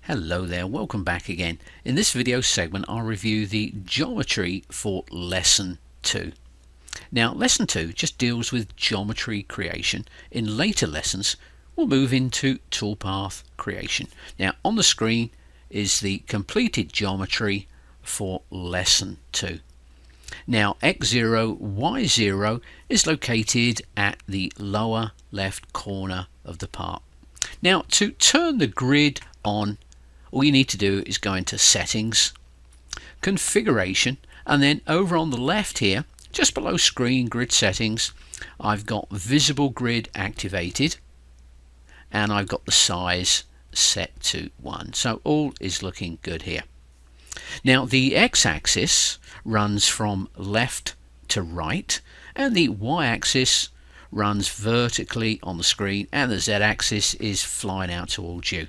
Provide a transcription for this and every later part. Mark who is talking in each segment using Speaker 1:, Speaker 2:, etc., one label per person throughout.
Speaker 1: Hello there, welcome back again. In this video segment I'll review the geometry for lesson 2. Now lesson 2 just deals with geometry creation. In later lessons we'll move into toolpath creation. Now on the screen is the completed geometry for lesson 2. Now x0, y0 is located at the lower left corner of the part. Now to turn the grid on, all you need to do is go into settings, configuration, and then over on the left here, just below screen grid settings, I've got visible grid activated and I've got the size set to 1. So all is looking good here. Now the x-axis runs from left to right and the y-axis runs vertically on the screen, and the z-axis is flying out towards you.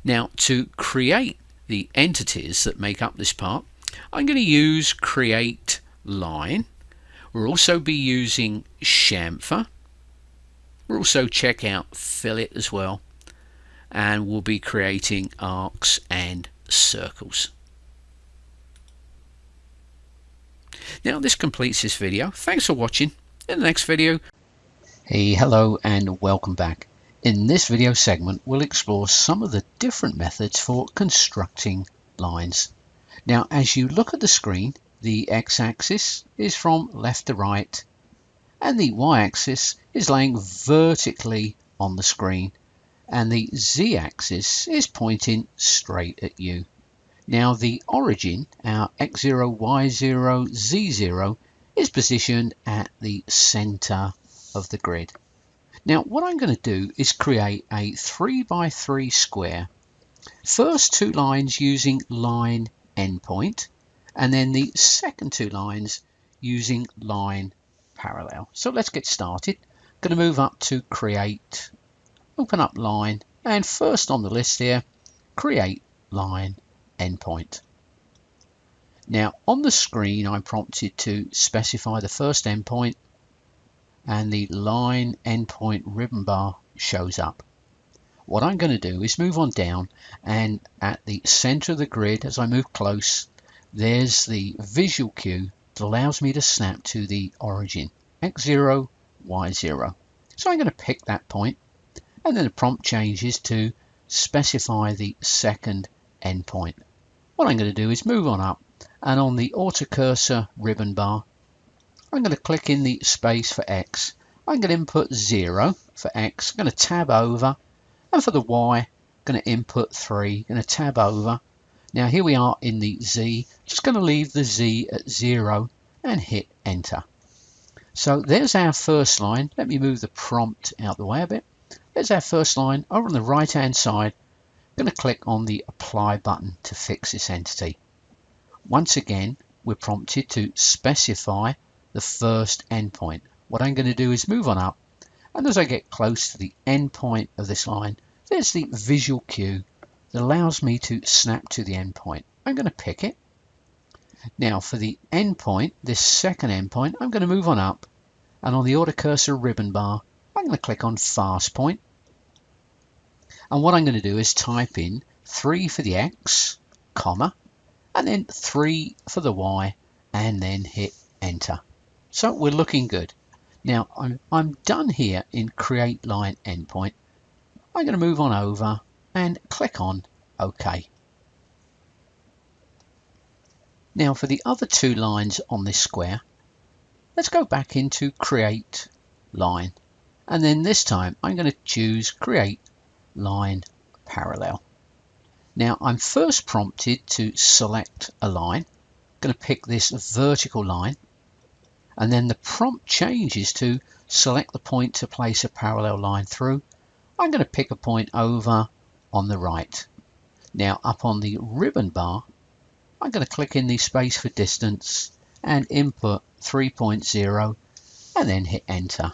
Speaker 1: Now to create the entities that make up this part, I'm going to use create line. We'll also be using chamfer. We'll also check out fillet as well, and we'll be creating arcs and circles. Now this completes this video. Thanks for watching. In the next video. Hey, hello and welcome back. In this video segment we'll explore some of the different methods for constructing lines. Now as you look at the screen, the x-axis is from left to right and the y-axis is laying vertically on the screen and the z-axis is pointing straight at you. Now the origin, our x0, y0, z0, is positioned at the center of the grid. Now what I'm going to do is create a 3x3 square. First two lines using line endpoint, and then the second two lines using line parallel. So let's get started. Going to move up to create, open up line, and first on the list here, create line endpoint. Now on the screen I'm prompted to specify the first endpoint, and the line endpoint ribbon bar shows up. What I'm going to do is move on down, and at the center of the grid as I move close, there's the visual cue that allows me to snap to the origin, x0, y0. So I'm going to pick that point, and then the prompt changes to specify the second endpoint. What I'm going to do is move on up, and on the auto cursor ribbon bar I'm going to click in the space for x. I'm going to input 0 for x, I'm going to tab over, and for the y I'm going to input 3, going to tab over. Now here we are in the z, just going to leave the z at 0 and hit enter. So there's our first line. Let me move the prompt out the way a bit. There's our first line. Over on the right hand side, I'm going to click on the apply button to fix this entity. Once again we're prompted to specify the first endpoint. What I'm going to do is move on up, and as I get close to the endpoint of this line, there's the visual cue that allows me to snap to the endpoint. I'm going to pick it. Now for the endpoint, this second endpoint, I'm going to move on up, and on the auto cursor ribbon bar I'm going to click on fast point, and what I'm going to do is type in 3 for the x, comma, and then 3 for the y, and then hit enter. So we're looking good. Now I'm done here in create line endpoint. I'm going to move on over and click on OK. Now for the other two lines on this square, let's go back into create line, and then this time I'm going to choose create line parallel. Now I'm first prompted to select a line. I'm going to pick this vertical line, and then the prompt changes to select the point to place a parallel line through. I'm going to pick a point over on the right. Now up on the ribbon bar I'm going to click in the space for distance and input 3.0 and then hit enter,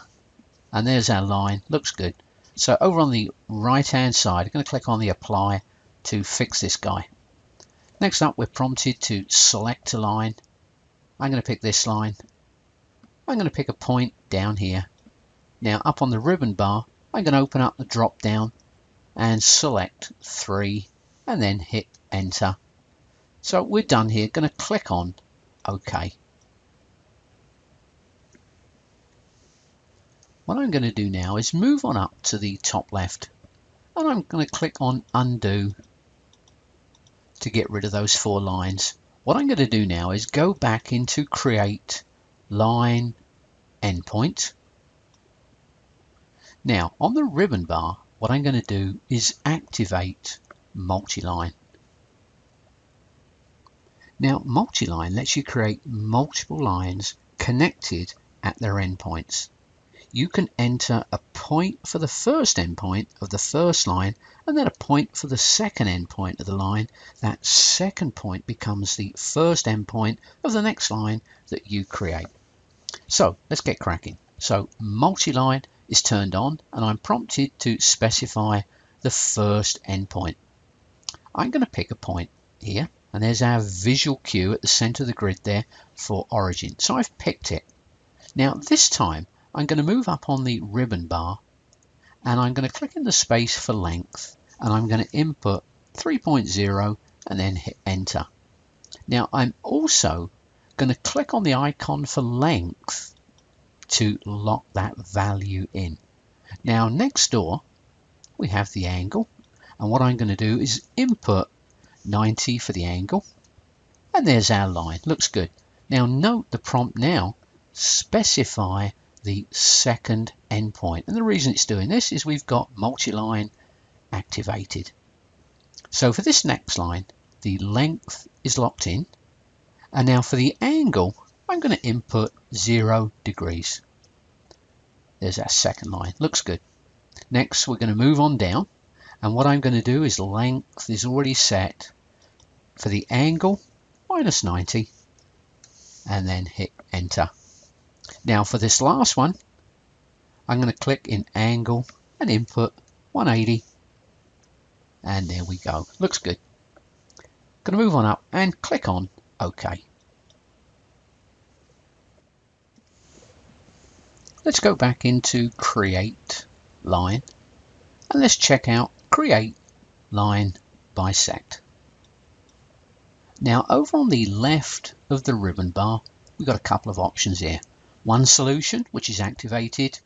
Speaker 1: and there's our line. Looks good. So over on the right hand side I'm going to click on the apply to fix this guy. Next up we're prompted to select a line. I'm going to pick this line. I'm going to pick a point down here. Now up on the ribbon bar I'm going to open up the drop down and select 3 and then hit enter. So we're done here. Going to click on OK. What I'm going to do now is move on up to the top left, and I'm going to click on undo to get rid of those 4 lines. What I'm going to do now is go back into create line endpoint. Now on the ribbon bar, what I'm going to do is activate multi-line. Now multi-line lets you create multiple lines connected at their endpoints. You can enter a point for the first endpoint of the first line and then a point for the second endpoint of the line. That second point becomes the first endpoint of the next line that you create. So let's get cracking. So multi-line is turned on and I'm prompted to specify the first endpoint. I'm going to pick a point here, and there's our visual cue at the center of the grid there for origin. So I've picked it. Now this time I'm going to move up on the ribbon bar and I'm going to click in the space for length, and I'm going to input 3.0 and then hit enter. Now I'm also going to click on the icon for length to lock that value in. Now next door we have the angle, and what I'm going to do is input 90 for the angle, and there's our line. Looks good. Now note the prompt now specify the second endpoint, and the reason it's doing this is we've got multi-line activated. So for this next line the length is locked in, and now for the angle I'm going to input 0 degrees. There's our second line. Looks good. Next we're going to move on down, and what I'm going to do is length is already set for the angle minus 90 and then hit enter. Now for this last one I'm going to click in angle and input 180, and there we go. Looks good. Going to move on up and click on OK. Let's go back into create line and let's check out create line bisect. Now over on the left of the ribbon bar we've got a couple of options here. One solution which is activated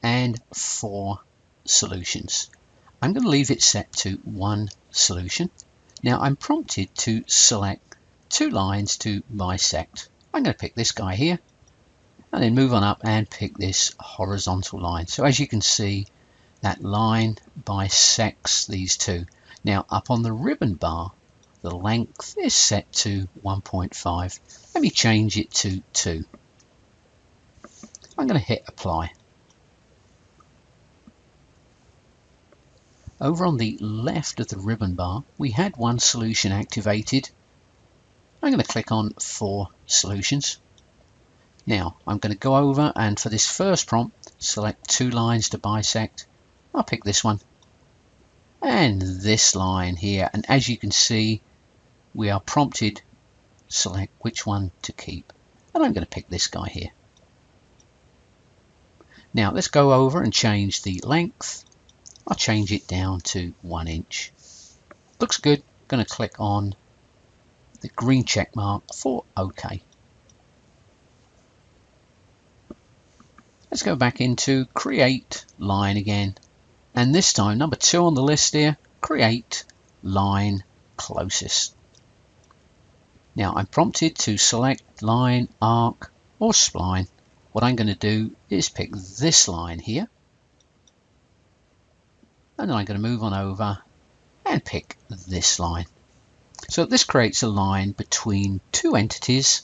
Speaker 1: and 4 solutions. I'm going to leave it set to 1 solution. Now I'm prompted to select 2 lines to bisect. I'm going to pick this guy here and then move on up and pick this horizontal line. So as you can see, that line bisects these 2. Now up on the ribbon bar the length is set to 1.5. Let me change it to 2. I'm going to hit apply. Over on the left of the ribbon bar we had 1 solution activated. I'm going to click on 4 solutions. Now I'm going to go over and for this first prompt select 2 lines to bisect. I'll pick this one and this line here, and as you can see we are prompted select which one to keep, and I'm going to pick this guy here. Now let's go over and change the length. I'll change it down to 1 inch. Looks good. Going to click on the green check mark for OK. Let's go back into create line again, and this time number 2 on the list here, create line closest. Now I'm prompted to select line, arc or spline. What I'm going to do is pick this line here, and then I'm going to move on over and pick this line. So this creates a line between 2 entities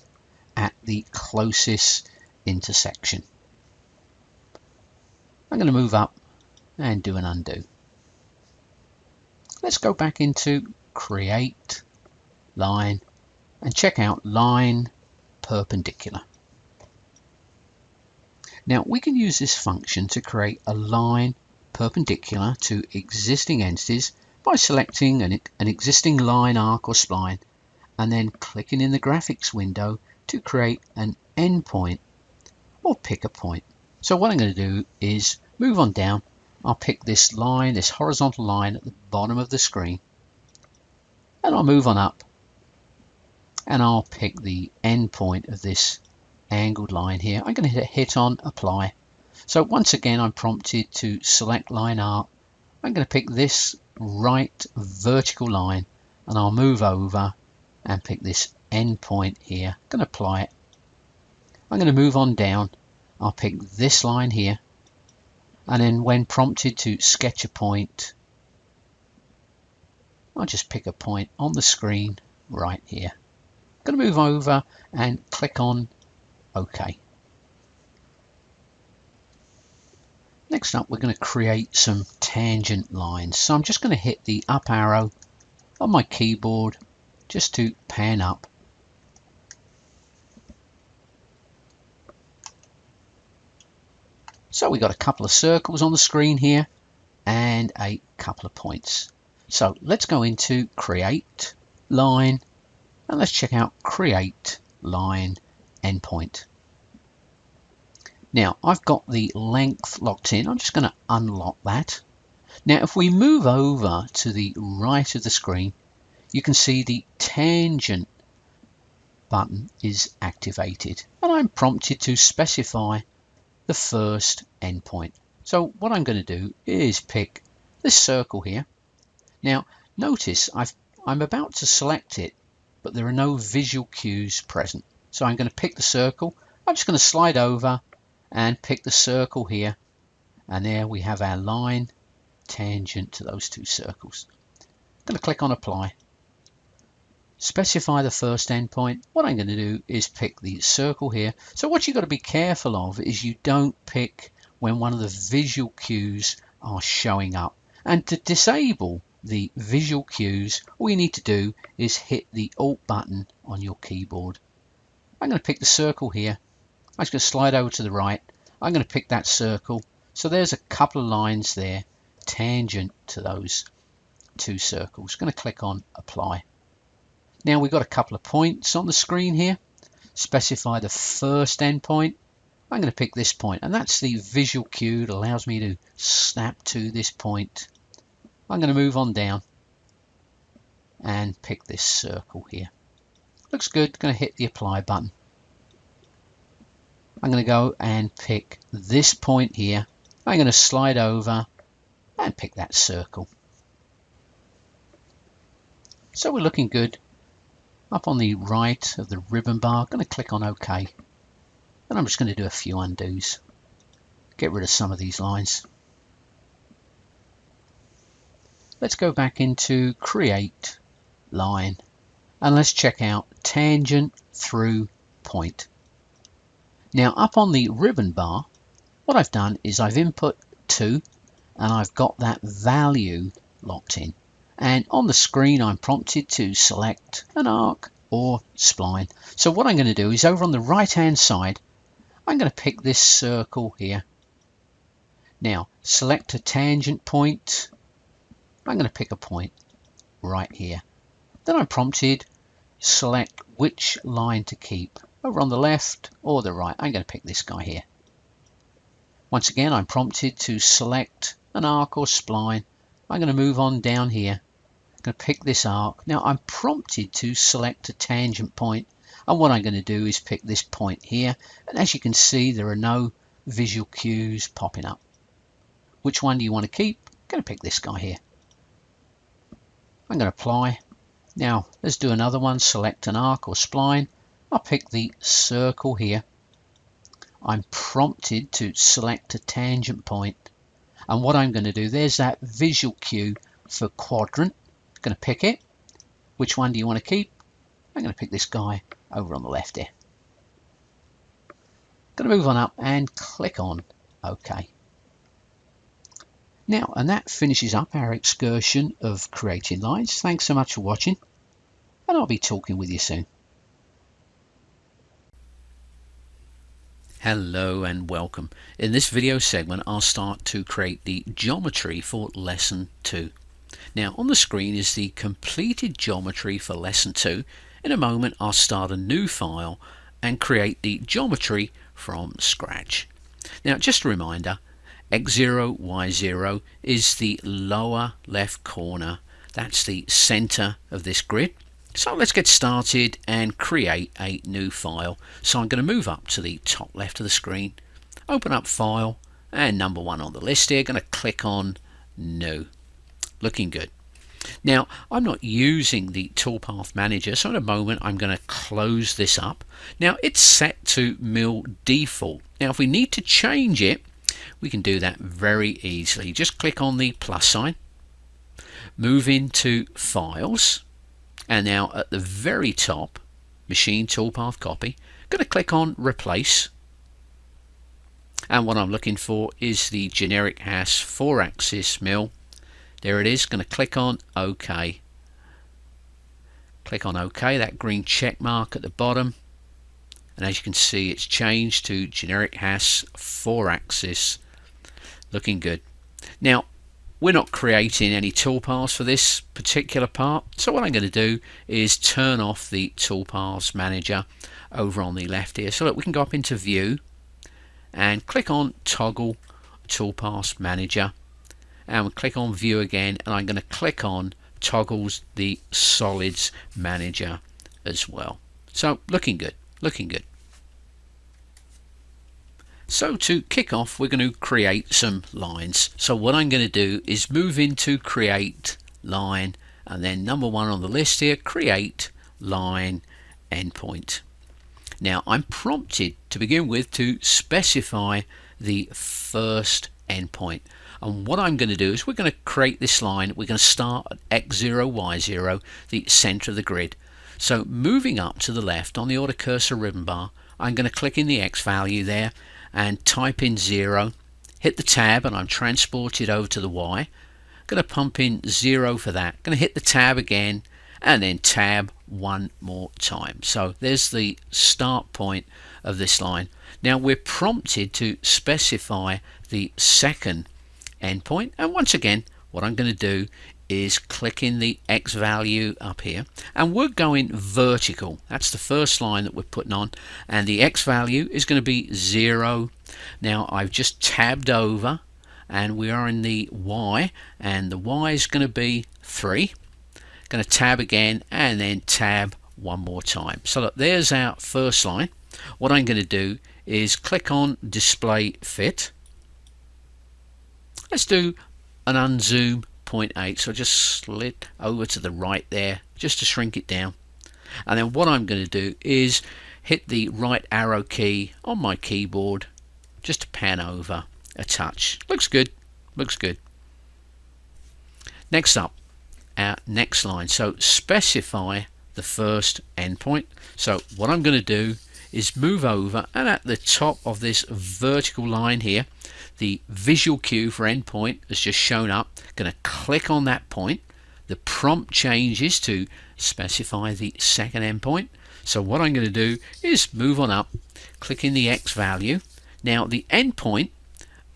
Speaker 1: at the closest intersection. I'm going to move up and do an undo. Let's go back into create line and check out line perpendicular. Now we can use this function to create a line perpendicular to existing entities by selecting an existing line, arc or spline, and then clicking in the graphics window to create an endpoint or pick a point. So what I'm going to do is move on down. I'll pick this line, this horizontal line at the bottom of the screen. and I'll move on up and I'll pick the end point of this angled line here. I'm going to hit on apply. So once again I'm prompted to select line art. I'm going to pick this right vertical line and I'll move over and pick this end point here. I'm going to apply it. I'm going to move on down. I'll pick this line here, and then when prompted to sketch a point, I'll just pick a point on the screen right here. I'm going to move over and click on OK. Next up, we're going to create some tangent lines. So I'm just going to hit the up arrow on my keyboard just to pan up. So we've got a couple of circles on the screen here and a couple of points. So let's go into Create Line and let's check out Create Line Endpoint. Now I've got the length locked in. I'm just going to unlock that. Now if we move over to the right of the screen, you can see the tangent button is activated and I'm prompted to specify the first endpoint. So what I'm going to do is pick this circle here. Now notice I'm about to select it, but there are no visual cues present. So I'm going to pick the circle. I'm just going to slide over and pick the circle here, and there we have our line tangent to those two circles. I'm going to click on apply. Specify the first endpoint. What I'm going to do is pick the circle here. So what you've got to be careful of is you don't pick when one of the visual cues are showing up. And to disable the visual cues, all you need to do is hit the Alt button on your keyboard. I'm going to pick the circle here. I'm just going to slide over to the right. I'm going to pick that circle. So there's a couple of lines there tangent to those two circles. I'm going to click on apply. Now we've got a couple of points on the screen here. Specify the first endpoint. I'm going to pick this point, and that's the visual cue that allows me to snap to this point. I'm going to move on down and pick this circle here. Looks good. Going to hit the apply button. I'm going to go and pick this point here. I'm going to slide over and pick that circle. So we're looking good. Up on the right of the ribbon bar, I'm going to click on OK. And I'm just going to do a few undos. Get rid of some of these lines. Let's go back into Create Line. And let's check out Tangent Through Point. Now up on the ribbon bar, what I've done is I've input 2 and I've got that value locked in. And on the screen I'm prompted to select an arc or spline. So what I'm going to do is over on the right hand side, I'm going to pick this circle here. Now select a tangent point. I'm going to pick a point right here. Then I'm prompted select which line to keep, over on the left or the right. I'm going to pick this guy here. Once again I'm prompted to select an arc or spline. I'm going to move on down here. I'm going to pick this arc. Now I'm prompted to select a tangent point, and what I'm going to do is pick this point here, and as you can see there are no visual cues popping up. Which one do you want to keep? I'm going to pick this guy here. I'm going to apply. Now let's do another one. Select an arc or spline. I'll pick the circle here. I'm prompted to select a tangent point, and what I'm going to do, there's that visual cue for quadrant. I'm going to pick it. Which one do you want to keep? I'm going to pick this guy over on the left here. Going to move on up and click on OK. Now, and that finishes up our excursion of creating lines. Thanks so much for watching, and I'll be talking with you soon. Hello and welcome. In this video segment I'll start to create the geometry for lesson 2. Now on the screen is the completed geometry for lesson 2. In a moment I'll start a new file and create the geometry from scratch. Now just a reminder, x0, y0 is the lower left corner That's the center of this grid. So let's get started and create a new file. So I'm going to move up to the top left of the screen, open up File, and number 1 on the list here, going to click on New. Looking good. Now I'm not using the Toolpath Manager, so in a moment I'm going to close this up. Now it's set to Mill Default. Now if we need to change it, we can do that very easily. Just click on the plus sign, move into Files, and now at the very top, Machine Toolpath Copy, going to click on Replace. And what I'm looking for is the generic Hass 4-axis mill. There it is. Going to click on OK. Click on OK, that green check mark at the bottom. And as you can see, it's changed to generic Hass 4-axis. Looking good. Now, we're not creating any toolpaths for this particular part. So what I'm going to do is turn off the Toolpaths Manager over on the left here. So that we can go up into View and click on Toggle Toolpaths Manager. And we'll click on View again, and I'm going to click on Toggles the Solids Manager as well. So looking good, looking good. So to kick off, we're going to create some lines. So what I'm going to do is move into Create Line, and then number 1 on the list here, Create Line Endpoint. Now I'm prompted to begin with to specify the first endpoint. And what I'm going to do is we're going to create this line. We're going to start at X0, Y0, the center of the grid. So moving up to the left on the Auto Cursor ribbon bar, I'm going to click in the X value there and type in 0, hit the tab, and I'm transported over to the Y. Going to pump in 0 for that. Going to hit the tab again and then tab one more time. So there's the start point of this line. Now we're prompted to specify the second endpoint, and once again what I'm going to do is click in the X value up here, and we're going vertical. That's the first line that we're putting on, and the X value is going to be 0. Now I've just tabbed over and we are in the Y, and the Y is going to be 3. Going to tab again and then tab one more time. So look, there's our first line. What I'm going to do is click on Display Fit. Let's do an unzoom 0.8, so just slid over to the right there just to shrink it down. And then what I'm going to do is hit the right arrow key on my keyboard just to pan over a touch. Looks good, looks good. Next up, our next line. So specify the first endpoint. So what I'm going to do is move over, and at the top of this vertical line here, the visual cue for endpoint has just shown up. Going to click on that point. The prompt changes to specify the second endpoint. So what I'm going to do is move on up, click in the X value. Now the endpoint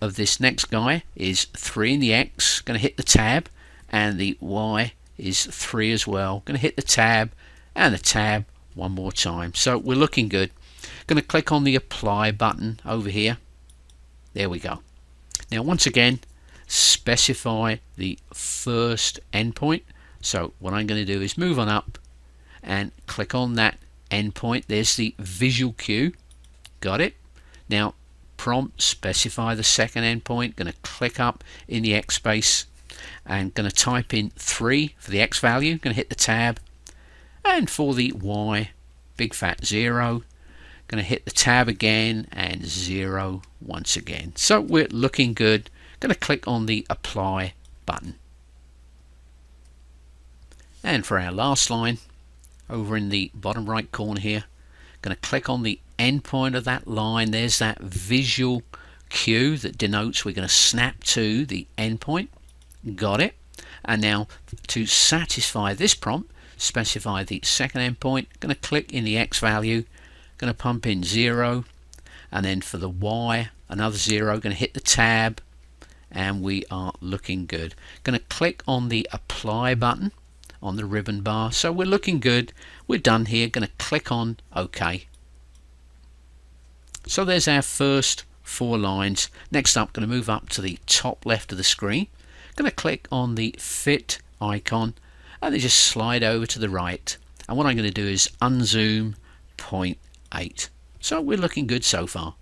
Speaker 1: of this next guy is 3 in the X. Going to hit the tab, and the Y is 3 as well. Going to hit the tab and the tab one more time. So we're looking good. Going to click on the Apply button over here. There we go. Now once again, specify the first endpoint. So what I'm going to do is move on up and click on that endpoint. There's the visual cue. Got it. Now prompt, specify the second endpoint. Going to click up in the X space and going to type in 3 for the X value. Going to hit the tab, and for the Y, big fat 0. Going to hit the tab again and 0 once again. So we're looking good. Going to click on the Apply button. And for our last line, over in the bottom right corner here, going to click on the endpoint of that line. There's that visual cue that denotes we're going to snap to the endpoint. Got it. And now to satisfy this prompt, specify the second endpoint. Going to click in the X value. Going to pump in 0, and then for the Y, another 0. Going to hit the tab, and we are looking good. Going to click on the Apply button on the ribbon bar. So we're looking good. We're done here. Going to click on OK. So there's our first 4 lines. Next up, going to move up to the top left of the screen. Going to click on the Fit icon, and then just slide over to the right, and what I'm going to do is unzoom 0.8. So we're looking good so far.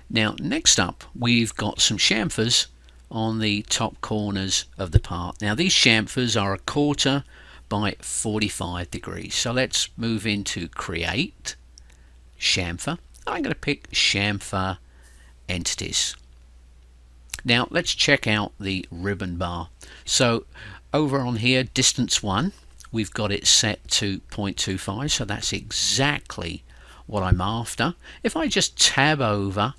Speaker 1: Now next up, we've got some chamfers on the top corners of the part. Now these chamfers are 1/4 by 45 degrees. So let's move into create, chamfer. I'm going to pick chamfer entities. Now let's check out the ribbon bar. So over on here, distance 1, we've got it set to 0.25, so that's exactly what I'm after. If I just tab over,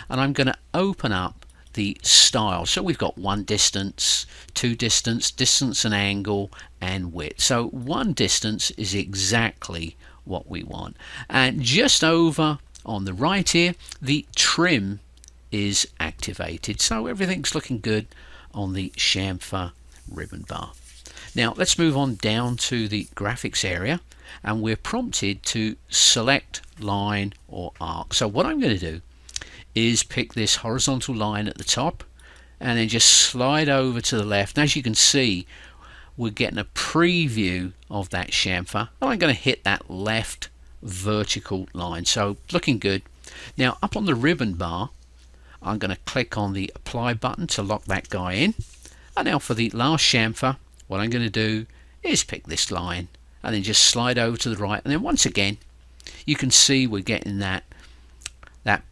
Speaker 1: and I'm going to open up the style, so we've got 1 distance, 2 distance, distance and angle, and width. So 1 distance is exactly what we want. And just over on the right here, the trim is activated, so everything's looking good on the chamfer ribbon bar. Now let's move on down to the graphics area, and we're prompted to select line or arc. So what I'm going to do is pick this horizontal line at the top and then just slide over to the left. And as you can see, we're getting a preview of that chamfer, and I'm going to hit that left vertical line, so looking good. Now up on the ribbon bar, I'm going to click on the apply button to lock that guy in, and now for the last chamfer, what I'm going to do is pick this line and then just slide over to the right, and then once again you can see we're getting that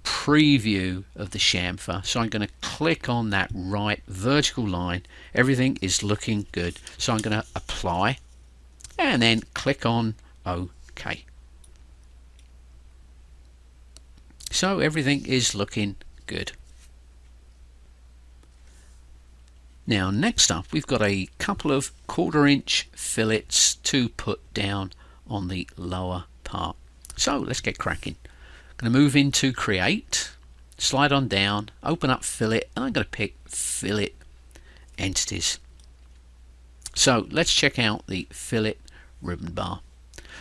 Speaker 1: preview of the chamfer. So I'm going to click on that right vertical line. Everything is looking good, so I'm going to apply and then click on OK. So everything is looking good. Now next up, we've got a couple of 1/4 inch fillets to put down on the lower part. So let's get cracking. Going to move into create, slide on down, open up fillet, and I'm going to pick fillet entities. So let's check out the fillet ribbon bar.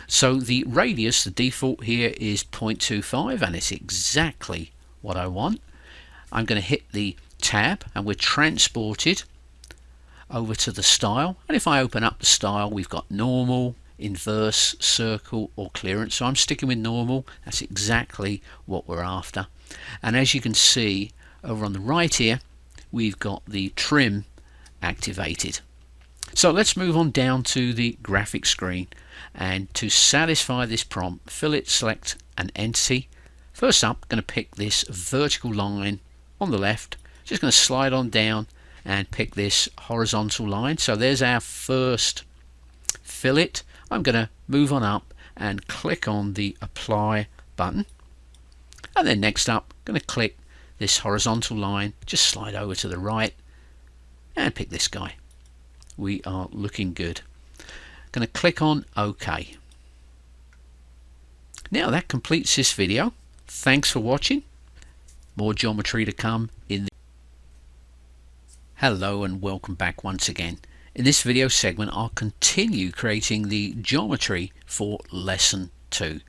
Speaker 1: So the radius, the default here is 0.25, and it's exactly what I want. I'm going to hit the tab, and we're transported over to the style. And if I open up the style, we've got normal, inverse, circle, or clearance. So I'm sticking with normal. That's exactly what we're after. And as you can see over on the right here, we've got the trim activated. So let's move on down to the graphic screen, and to satisfy this prompt, fillet select an entity. First up, going to pick this vertical line on the left, just going to slide on down and pick this horizontal line. So there's our first fillet. I'm going to move on up and click on the apply button, and then next up going to click this horizontal line, just slide over to the right and pick this guy. We are looking good. Going to click on OK. Now that completes this video. Thanks for watching. More geometry to come in the Hello and welcome back once again. In this video segment, I'll continue creating the geometry for lesson 2.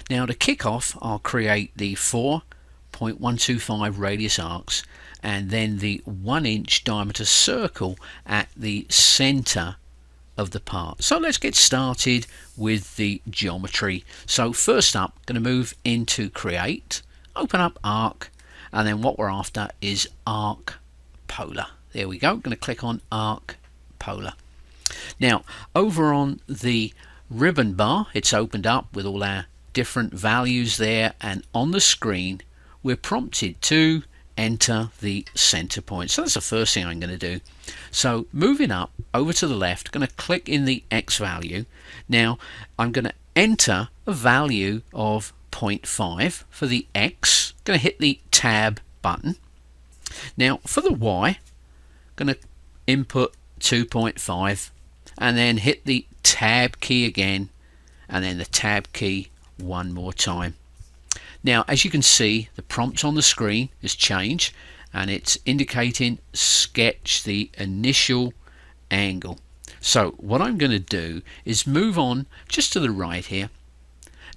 Speaker 1: Now to kick off, I'll create the 4.125 radius arcs and then the 1 inch diameter circle at the center of the part. So let's get started with the geometry. So first up, going to move into create, open up arc, and then what we're after is arc polar. There we go. Going to click on arc polar. Now over on the ribbon bar, it's opened up with all our different values there, and on the screen we're prompted to enter the center point. So that's the first thing I'm going to do. So moving up over to the left, going to click in the X value. Now I'm going to enter a value of 0.5 for the X. Going to hit the tab button. Now for the Y, going to input 2.5 and then hit the tab key again, and then the tab key one more time. Now as you can see, the prompt on the screen has changed and it's indicating sketch the initial angle. So what I'm going to do is move on just to the right here.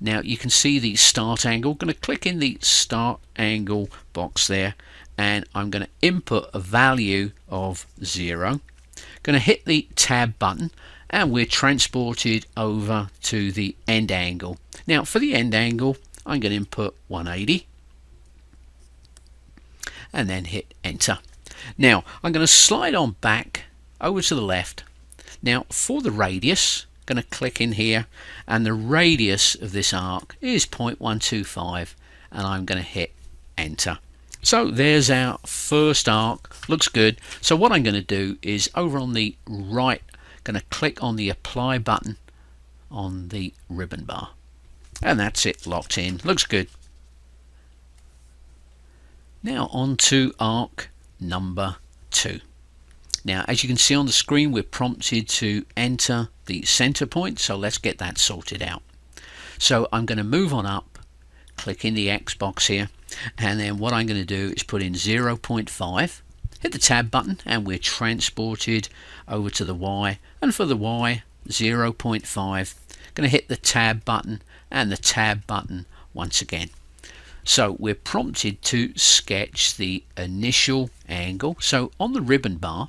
Speaker 1: Now you can see the start angle. Going to click in the start angle box there, and I'm going to input a value of 0. Going to hit the tab button and we're transported over to the end angle. Now for the end angle I'm going to input 180 and then hit enter. Now I'm going to slide on back over to the left. Now for the radius, going to click in here, and the radius of this arc is 0.125, and I'm going to hit enter. So there's our first arc. Looks good. So what I'm going to do is over on the right, going to click on the apply button on the ribbon bar, and that's it, locked in. Looks good. Now on to arc number 2. Now as you can see on the screen, we're prompted to enter the center point, so let's get that sorted out. So I'm going to move on up, click in the X box here, and then what I'm going to do is put in 0.5, hit the tab button, and we're transported over to the Y, and for the Y 0.5, going to hit the tab button and the tab button once again. So we're prompted to sketch the initial angle. So on the ribbon bar,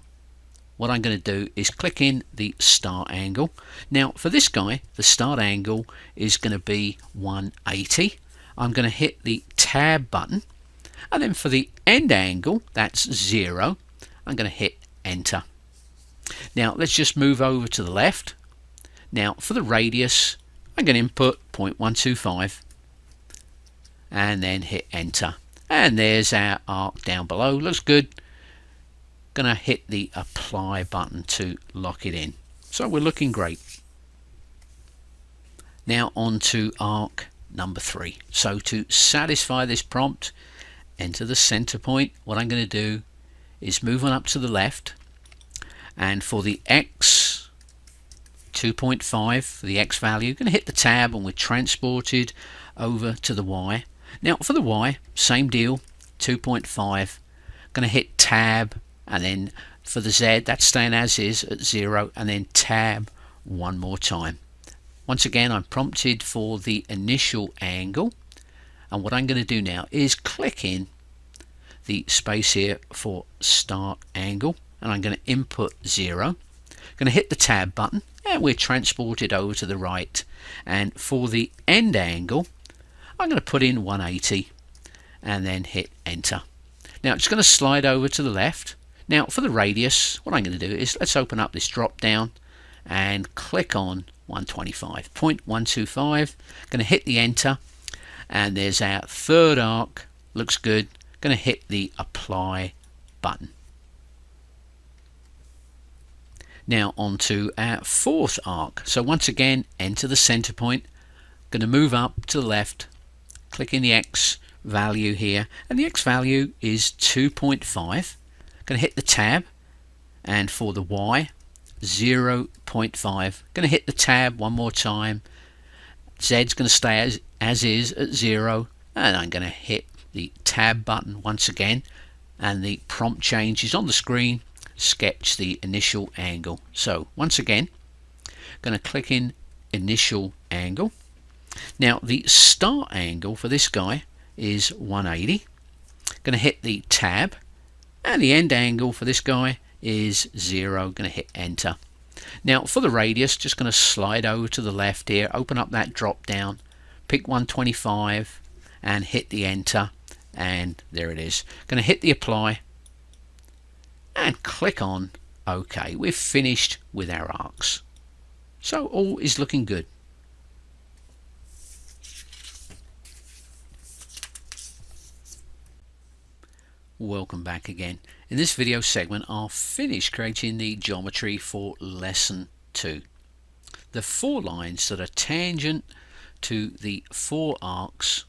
Speaker 1: what I'm going to do is click in the start angle. Now for this guy, the start angle is going to be 180. I'm going to hit the tab button, and then for the end angle, that's 0. I'm going to hit enter. Now let's just move over to the left. Now for the radius, I'm going to input 0.125 and then hit enter, and there's our arc down below. Looks good. Gonna hit the apply button to lock it in. So we're looking great. Now on to arc number 3. So to satisfy this prompt, enter the center point. What I'm going to do is move on up to the left, and for the X 2.5, for the X value, going to hit the tab, and we're transported over to the Y. Now for the Y, same deal, 2.5, going to hit tab, and then for the Z, that's staying as is at 0, and then tab one more time. Once again, I'm prompted for the initial angle, and what I'm going to do now is click in the space here for start angle, and I'm going to input 0. Going to hit the tab button, and we're transported over to the right, and for the end angle I'm going to put in 180 and then hit enter. Now it's going to slide over to the left. Now for the radius, what I'm going to do is let's open up this drop down and click on 125, 0.125. Going to hit the enter, and there's our third arc. Looks good. Going to hit the apply button. Now on to our fourth arc. So once again, enter the center point. Going to move up to the left, click in the X value here, and the X value is 2.5. Going to hit the tab, and for the Y 0.5. Going to hit the tab one more time. Z's going to stay as is at 0, and I'm going to hit the tab button once again, and the prompt changes on the screen. Sketch the initial angle. So once again, going to click in initial angle. Now the start angle for this guy is 180. Going to hit the tab, and the end angle for this guy is 0. Going to hit enter. Now for the radius, just going to slide over to the left here, open up that drop down, pick 125 and hit the enter, and there it is. Going to hit the apply and click on OK. We're finished with our arcs. So all is looking good. Welcome back again. In this video segment, I'll finish creating the geometry for lesson 2. The 4 lines that are tangent to the 4 arcs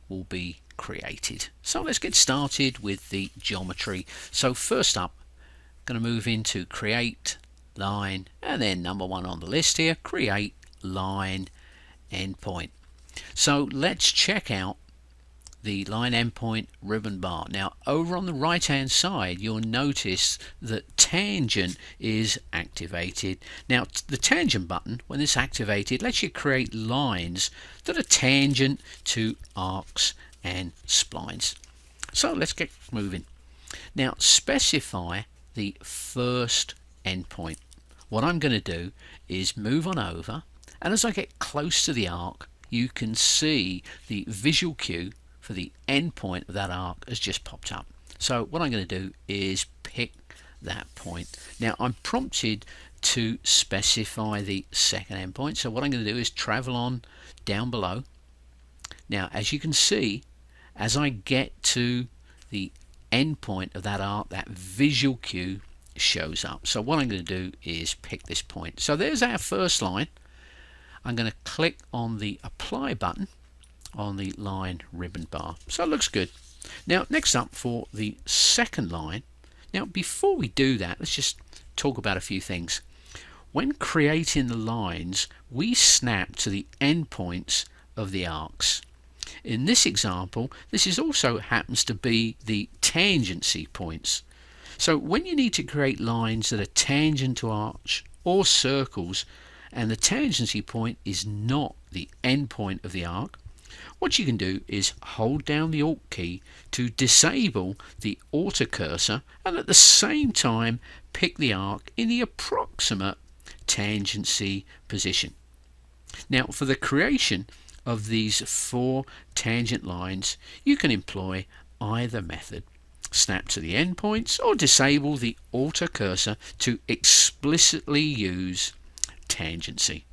Speaker 1: will be created. So let's get started with the geometry. So first up, going to move into create line, and then number 1 on the list here, create line endpoint. So let's check out the line endpoint ribbon bar. Now over on the right hand side, you'll notice that tangent is activated. Now the tangent button, when it's activated, lets you create lines that are tangent to arcs and splines. So let's get moving. Now specify the first endpoint. What I'm going to do is move on over, and as I get close to the arc, you can see the visual cue for the endpoint of that arc has just popped up. So what I'm going to do is pick that point. Now I'm prompted to specify the second endpoint, so what I'm going to do is travel on down below. Now as you can see, as I get to the endpoint of that arc, that visual cue shows up. So what I'm going to do is pick this point. So there's our first line. I'm going to click on the apply button on the line ribbon bar. So it looks good. Now next up for the second line. Now before we do that, let's just talk about a few things. When creating the lines, we snap to the endpoints of the arcs. In this example, this is also happens to be the tangency points. So when you need to create lines that are tangent to arcs or circles, and the tangency point is not the endpoint of the arc, what you can do is hold down the Alt key to disable the auto cursor, and at the same time pick the arc in the approximate tangency position. Now for the creation of these 4 tangent lines, you can employ either method. Snap to the endpoints or disable the auto cursor to explicitly use tangency.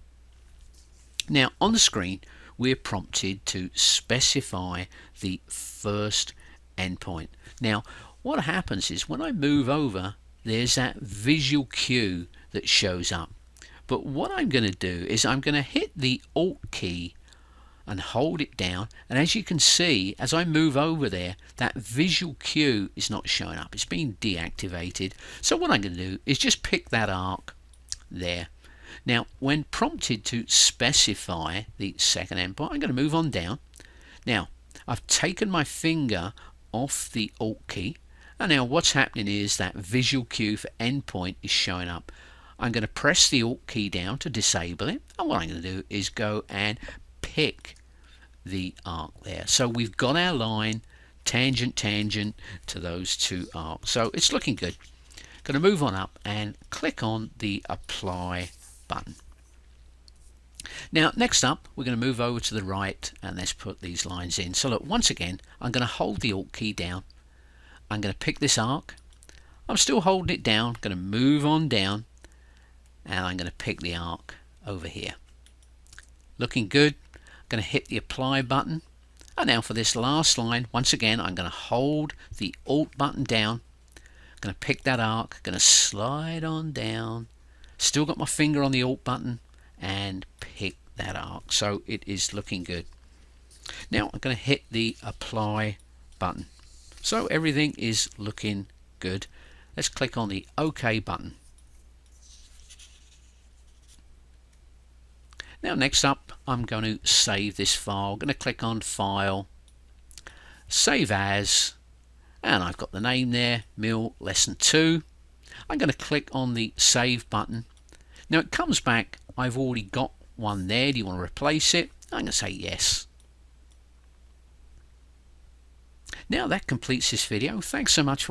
Speaker 1: Now on the screen we're prompted to specify the first endpoint. Now what happens is when I move over, there's that visual cue that shows up. But what I'm going to do is I'm going to hit the Alt key and hold it down, and as you can see, as I move over there, that visual cue is not showing up. It's been deactivated. So what I'm going to do is just pick that arc there. Now when prompted to specify the second endpoint, I'm going to move on down. Now I've taken my finger off the Alt key, and now what's happening is that visual cue for endpoint is showing up. I'm going to press the Alt key down to disable it, and what I'm going to do is go and pick the arc there. So we've got our line tangent to those 2 arcs. So it's looking good. Going to move on up and click on the apply button. Now next up we're going to move over to the right and let's put these lines in. So look, once again I'm going to hold the Alt key down. I'm going to pick this arc. I'm still holding it down. Going to move on down and I'm going to pick the arc over here. Looking good. Going to hit the apply button, and now for this last line, once again I'm going to hold the Alt button down. Going to pick that arc, going to slide on down, still got my finger on the Alt button, and pick that arc. So it is looking good. Now I'm going to hit the apply button. So everything is looking good. Let's click on the OK button. Now next up I'm going to save this file. I'm going to click on File, Save As, and I've got the name there, Mill Lesson 2. I'm going to click on the Save button. Now it comes back, I've already got one there. Do you want to replace it? I'm going to say yes. Now that completes this video. Thanks so much for